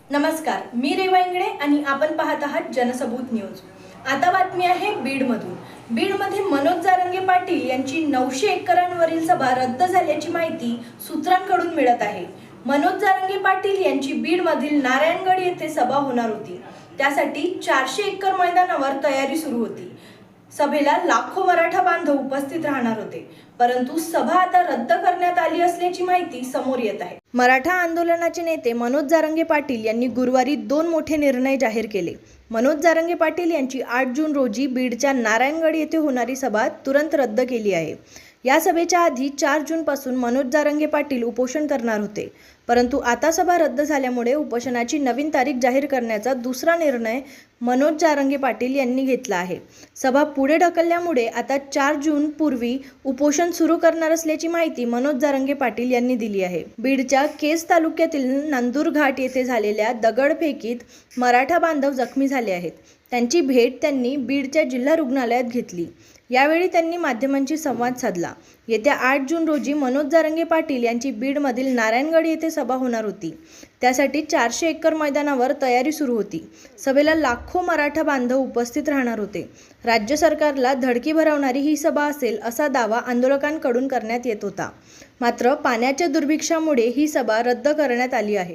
नमस्कार, मी रेवा इंगळे आणि आपण पाहत आहात जनसबूत न्यूज। आता बातमी आहे बीडमधून। बीडमध्ये मनोज जारंगे पाटील यांची 900 एकरांवरील सभा रद्द झाल्याची माहिती सूत्रांकडून मिळत आहे। मनोज जारंगे पाटील यांची बीडमधील नारायणगड येथे सभा होणार होती। त्यासाठी 400 एकर मैदानावर तयारी सुरू होती। सभेला लाखो मराठा बांधव उपस्थित राहणार होते, परंतु सभा आता रद्द करण्यात आली असल्याची माहिती समोर येत आहे। मराठा आंदोलनाचे नेते मनोज जारंगे पाटील यांनी गुरुवारी 2 मोठे निर्णय जाहीर केले। मनोज जारंगे पाटील यांची 8 जून रोजी बीडच्या नारायणगड येथे होणारी सभा तुरंत रद्द केली आहे। या सभेच्या आधी 4 जून पासून मनोज जारंगे पाटील उपोषण करणार होते, परंतु आता सभा रद्द झाल्यामुळे उपोषणाची नवीन तारीख जाहीर करण्याचा दुसरा निर्णय मनोज जारंगे पाटील यांनी घेतला आहे। सभा पुढे ढकलल्यामुळे आता 4 जून पूर्वी उपोषण सुरू करणार असल्याची माहिती मनोज जारंगे पाटील यांनी दिली आहे। बीडच्या केज तालुक्यातील नांदूर घाट येथे झालेल्या दगडफेकीत मराठा बांधव जखमी झाले आहेत। त्यांची भेट त्यांनी बीडच्या जिल्हा रुग्णालयात घेतली। यावेळी त्यांनी माध्यमांशी संवाद साधला। येत्या 8 जून रोजी मनोज जारंगे पाटील यांची बीडमधील नारायणगड येथे सभा होणार होती। त्यासाठी 400 एकर मैदानावर तयारी सुरू होती। सभेला लाखो मराठा बांधव उपस्थित राहणार होते। राज्य सरकारला धडकी भरवणारी ही सभा असेल असा दावा आंदोलकांकडून करण्यात येत होता, मात्र पाण्याच्या दुर्भिक्षामुळे ही सभा रद्द करण्यात आली आहे।